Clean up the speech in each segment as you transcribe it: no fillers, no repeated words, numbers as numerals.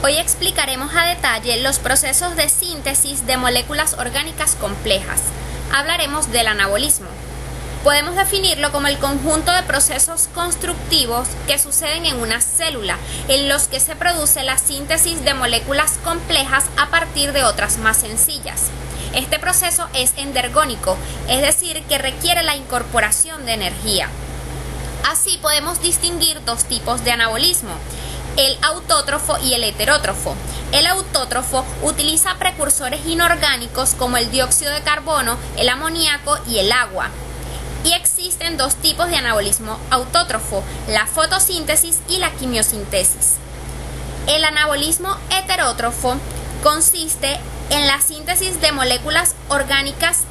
Hoy explicaremos a detalle los procesos de síntesis de moléculas orgánicas complejas. Hablaremos del anabolismo. Podemos definirlo como el conjunto de procesos constructivos que suceden en una célula, en los que se produce la síntesis de moléculas complejas a partir de otras más sencillas. Este proceso es endergónico, es decir, que requiere la incorporación de energía. Así podemos distinguir dos tipos de anabolismo: el autótrofo y el heterótrofo. El autótrofo utiliza precursores inorgánicos como el dióxido de carbono, el amoníaco y el agua. Y existen dos tipos de anabolismo autótrofo: la fotosíntesis y la quimiosintesis. El anabolismo heterótrofo consiste en la síntesis de moléculas orgánicas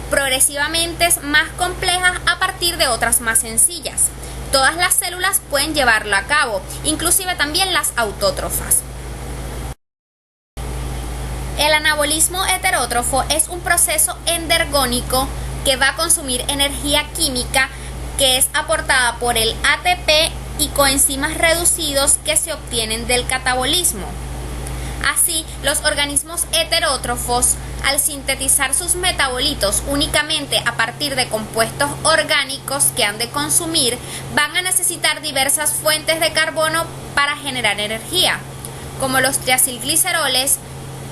progresivamente más complejas a partir de otras más sencillas. Todas las células pueden llevarlo a cabo, inclusive también las autótrofas. El anabolismo heterótrofo es un proceso endergónico que va a consumir energía química que es aportada por el ATP y coenzimas reducidos que se obtienen del catabolismo. Así, los organismos heterótrofos, al sintetizar sus metabolitos únicamente a partir de compuestos orgánicos que han de consumir, van a necesitar diversas fuentes de carbono para generar energía, como los triacilgliceroles,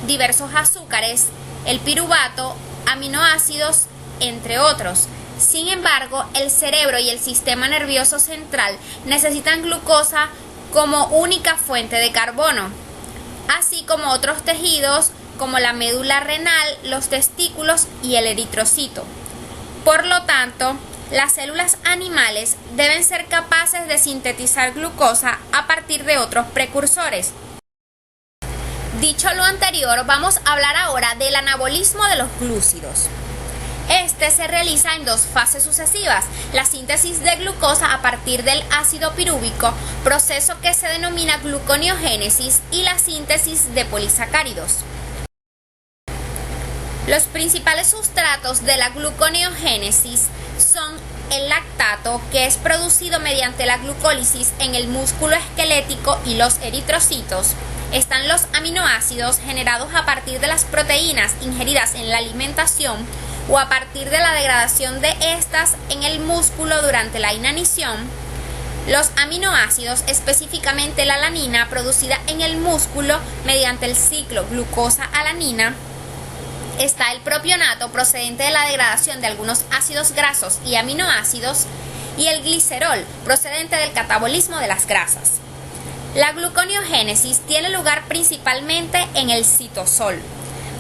diversos azúcares, el piruvato, aminoácidos, entre otros. Sin embargo, el cerebro y el sistema nervioso central necesitan glucosa como única fuente de carbono, así como otros tejidos como la médula renal, los testículos y el eritrocito. Por lo tanto, las células animales deben ser capaces de sintetizar glucosa a partir de otros precursores. Dicho lo anterior, vamos a hablar ahora del anabolismo de los glúcidos. Este se realiza en dos fases sucesivas: la síntesis de glucosa a partir del ácido pirúvico, proceso que se denomina gluconeogénesis, y la síntesis de polisacáridos. Los principales sustratos de la gluconeogénesis son el lactato, que es producido mediante la glucólisis en el músculo esquelético, y los eritrocitos. Están los aminoácidos, generados a partir de las proteínas ingeridas en la alimentación o a partir de la degradación de estas en el músculo durante la inanición. Los aminoácidos, específicamente la alanina, producida en el músculo mediante el ciclo glucosa-alanina. Está el propionato, procedente de la degradación de algunos ácidos grasos y aminoácidos, y el glicerol, procedente del catabolismo de las grasas. La gluconeogénesis tiene lugar principalmente en el citosol,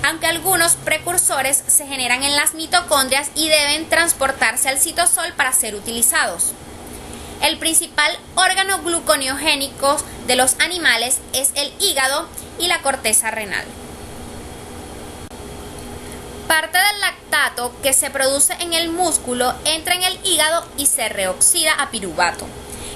aunque algunos precursores se generan en las mitocondrias y deben transportarse al citosol para ser utilizados. El principal órgano gluconeogénico de los animales es el hígado y la corteza renal. Parte del lactato que se produce en el músculo entra en el hígado y se reoxida a piruvato.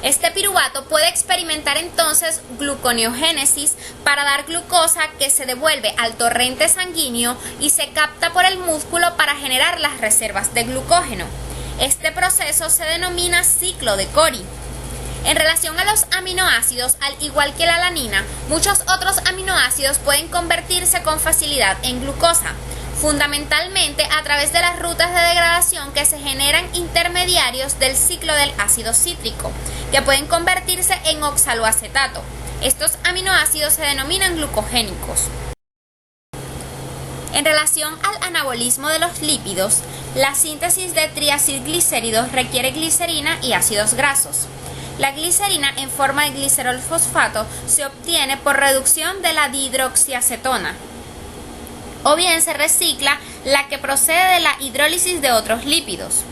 Este piruvato puede experimentar entonces gluconeogénesis para dar glucosa, que se devuelve al torrente sanguíneo y se capta por el músculo para generar las reservas de glucógeno. Este proceso se denomina ciclo de Cori. En relación a los aminoácidos, al igual que la alanina, muchos otros aminoácidos pueden convertirse con facilidad en glucosa, fundamentalmente a través de las rutas de degradación que se generan intermediarios del ciclo del ácido cítrico, que pueden convertirse en oxaloacetato. Estos aminoácidos se denominan glucogénicos. En relación al anabolismo de los lípidos, la síntesis de triacilglicéridos requiere glicerina y ácidos grasos. La glicerina en forma de glicerol fosfato se obtiene por reducción de la dihidroxiacetona, o bien se recicla la que procede de la hidrólisis de otros lípidos.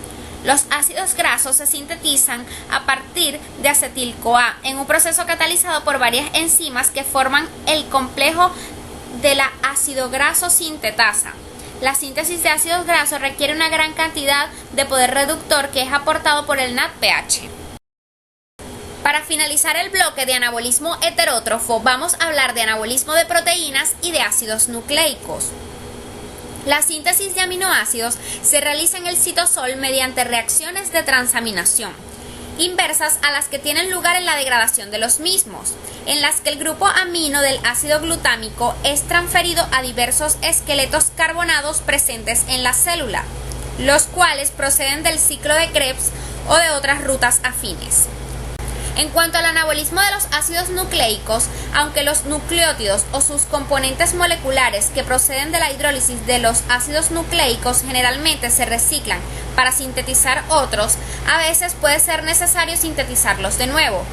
Los ácidos grasos se sintetizan a partir de acetil-CoA en un proceso catalizado por varias enzimas que forman el complejo de la ácido graso sintetasa. La síntesis de ácidos grasos requiere una gran cantidad de poder reductor que es aportado por el NADPH. Para finalizar el bloque de anabolismo heterótrofo, vamos a hablar de anabolismo de proteínas y de ácidos nucleicos. La síntesis de aminoácidos se realiza en el citosol mediante reacciones de transaminación, inversas a las que tienen lugar en la degradación de los mismos, en las que el grupo amino del ácido glutámico es transferido a diversos esqueletos carbonados presentes en la célula, los cuales proceden del ciclo de Krebs o de otras rutas afines. En cuanto al anabolismo de los ácidos nucleicos, aunque los nucleótidos o sus componentes moleculares que proceden de la hidrólisis de los ácidos nucleicos generalmente se reciclan para sintetizar otros, a veces puede ser necesario sintetizarlos de nuevo.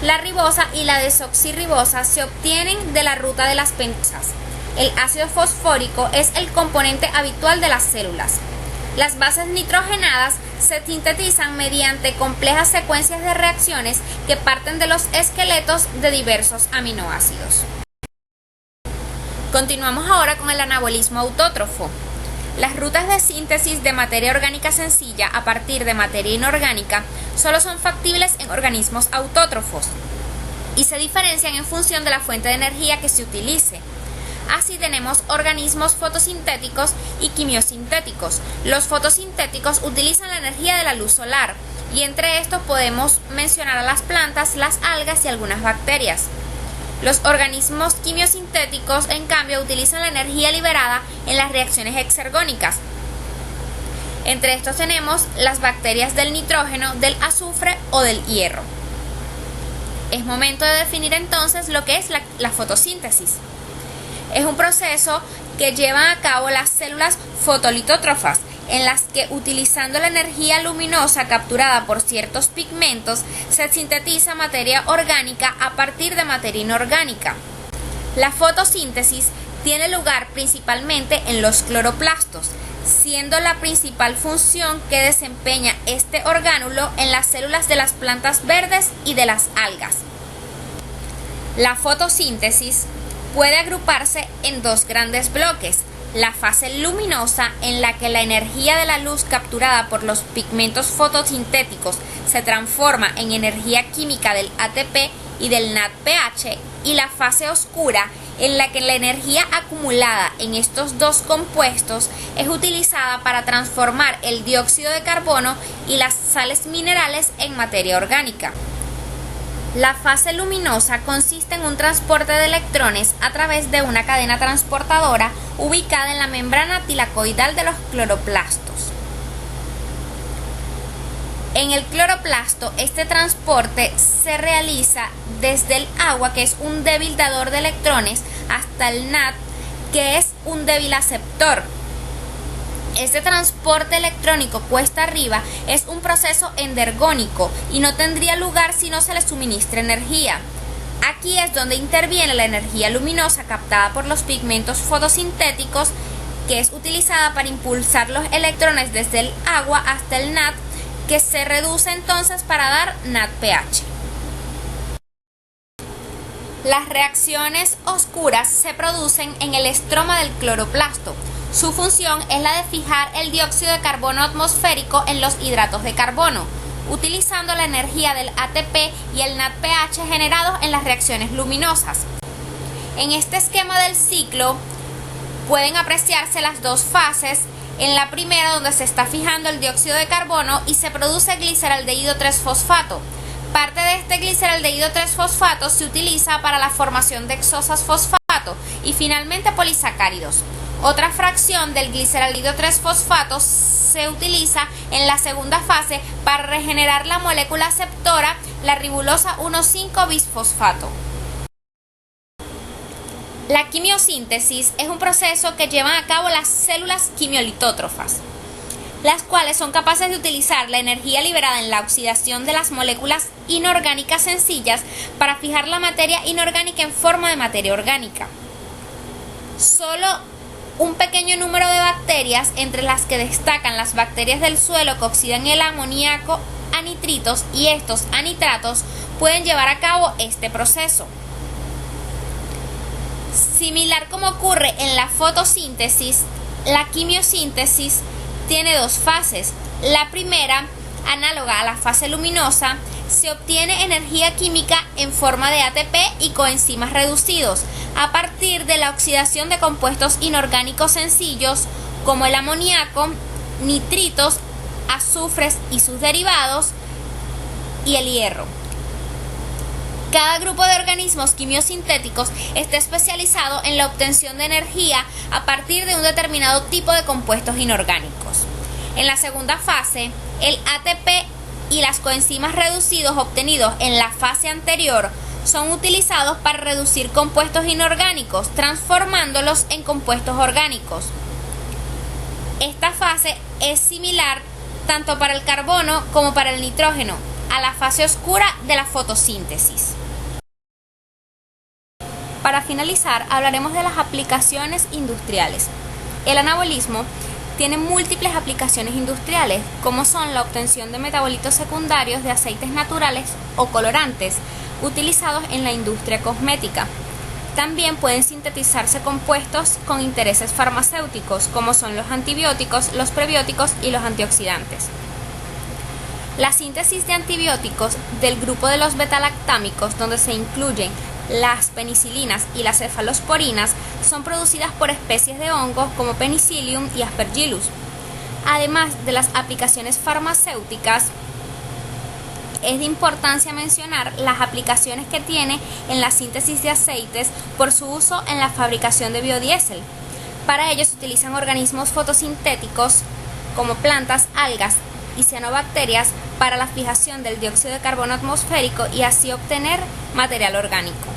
La ribosa y la desoxirribosa se obtienen de la ruta de las pentasas. El ácido fosfórico es el componente habitual de las células. Las bases nitrogenadas se sintetizan mediante complejas secuencias de reacciones que parten de los esqueletos de diversos aminoácidos. Continuamos ahora con el anabolismo autótrofo. Las rutas de síntesis de materia orgánica sencilla a partir de materia inorgánica solo son factibles en organismos autótrofos y se diferencian en función de la fuente de energía que se utilice. Así tenemos organismos fotosintéticos y quimiosintéticos. Los fotosintéticos utilizan la energía de la luz solar y entre estos podemos mencionar a las plantas, las algas y algunas bacterias. Los organismos quimiosintéticos, en cambio, utilizan la energía liberada en las reacciones exergónicas. Entre estos tenemos las bacterias del nitrógeno, del azufre o del hierro. Es momento de definir entonces lo que es la fotosíntesis. Es un proceso que llevan a cabo las células fotolitótrofas, en las que utilizando la energía luminosa capturada por ciertos pigmentos se sintetiza materia orgánica a partir de materia inorgánica. La fotosíntesis tiene lugar principalmente en los cloroplastos, siendo la principal función que desempeña este orgánulo en las células de las plantas verdes y de las algas. La fotosíntesis puede agruparse en dos grandes bloques: la fase luminosa, en la que la energía de la luz capturada por los pigmentos fotosintéticos se transforma en energía química del ATP y del NADPH, y la fase oscura, en la que la energía acumulada en estos dos compuestos es utilizada para transformar el dióxido de carbono y las sales minerales en materia orgánica. La fase luminosa consiste en un transporte de electrones a través de una cadena transportadora ubicada en la membrana tilacoidal de los cloroplastos. En el cloroplasto, este transporte se realiza desde el agua, que es un débil dador de electrones, hasta el NAD, que es un débil aceptor. Este transporte electrónico cuesta arriba es un proceso endergónico y no tendría lugar si no se le suministra energía. Aquí es donde interviene la energía luminosa captada por los pigmentos fotosintéticos, que es utilizada para impulsar los electrones desde el agua hasta el NAD, que se reduce entonces para dar NADPH. Las reacciones oscuras se producen en el estroma del cloroplasto. Su función es la de fijar el dióxido de carbono atmosférico en los hidratos de carbono, utilizando la energía del ATP y el NADPH generados en las reacciones luminosas. En este esquema del ciclo pueden apreciarse las dos fases. En la primera, donde se está fijando el dióxido de carbono y se produce gliceraldehído 3-fosfato. Parte de este gliceraldehído 3-fosfato se utiliza para la formación de hexosas fosfato y finalmente polisacáridos. Otra fracción del gliceraldehído 3-fosfato se utiliza en la segunda fase para regenerar la molécula aceptora, la ribulosa 1,5-bisfosfato. La quimiosíntesis es un proceso que llevan a cabo las células quimiolitótrofas, las cuales son capaces de utilizar la energía liberada en la oxidación de las moléculas inorgánicas sencillas para fijar la materia inorgánica en forma de materia orgánica. Solo un pequeño número de bacterias, entre las que destacan las bacterias del suelo que oxidan el amoníaco a nitritos y estos a nitratos, pueden llevar a cabo este proceso. Similar como ocurre en la fotosíntesis, la quimiosíntesis tiene dos fases. La primera, análoga a la fase luminosa, se obtiene energía química en forma de ATP y coenzimas reducidos a partir de la oxidación de compuestos inorgánicos sencillos como el amoníaco, nitritos, azufres y sus derivados, y el hierro. Cada grupo de organismos quimiosintéticos está especializado en la obtención de energía a partir de un determinado tipo de compuestos inorgánicos. En la segunda fase, el ATP y las coenzimas reducidos obtenidos en la fase anterior son utilizados para reducir compuestos inorgánicos, transformándolos en compuestos orgánicos. Esta fase es similar tanto para el carbono como para el nitrógeno, a la fase oscura de la fotosíntesis. Para finalizar, hablaremos de las aplicaciones industriales. El anabolismo tiene múltiples aplicaciones industriales, como son la obtención de metabolitos secundarios de aceites naturales o colorantes, utilizados en la industria cosmética. También pueden sintetizarse compuestos con intereses farmacéuticos, como son los antibióticos, los prebióticos y los antioxidantes. La síntesis de antibióticos del grupo de los betalactámicos, donde se incluyen las penicilinas y las cefalosporinas, son producidas por especies de hongos como Penicillium y Aspergillus. Además de las aplicaciones farmacéuticas, es de importancia mencionar las aplicaciones que tiene en la síntesis de aceites por su uso en la fabricación de biodiesel. Para ello se utilizan organismos fotosintéticos como plantas, algas y cianobacterias para la fijación del dióxido de carbono atmosférico y así obtener material orgánico.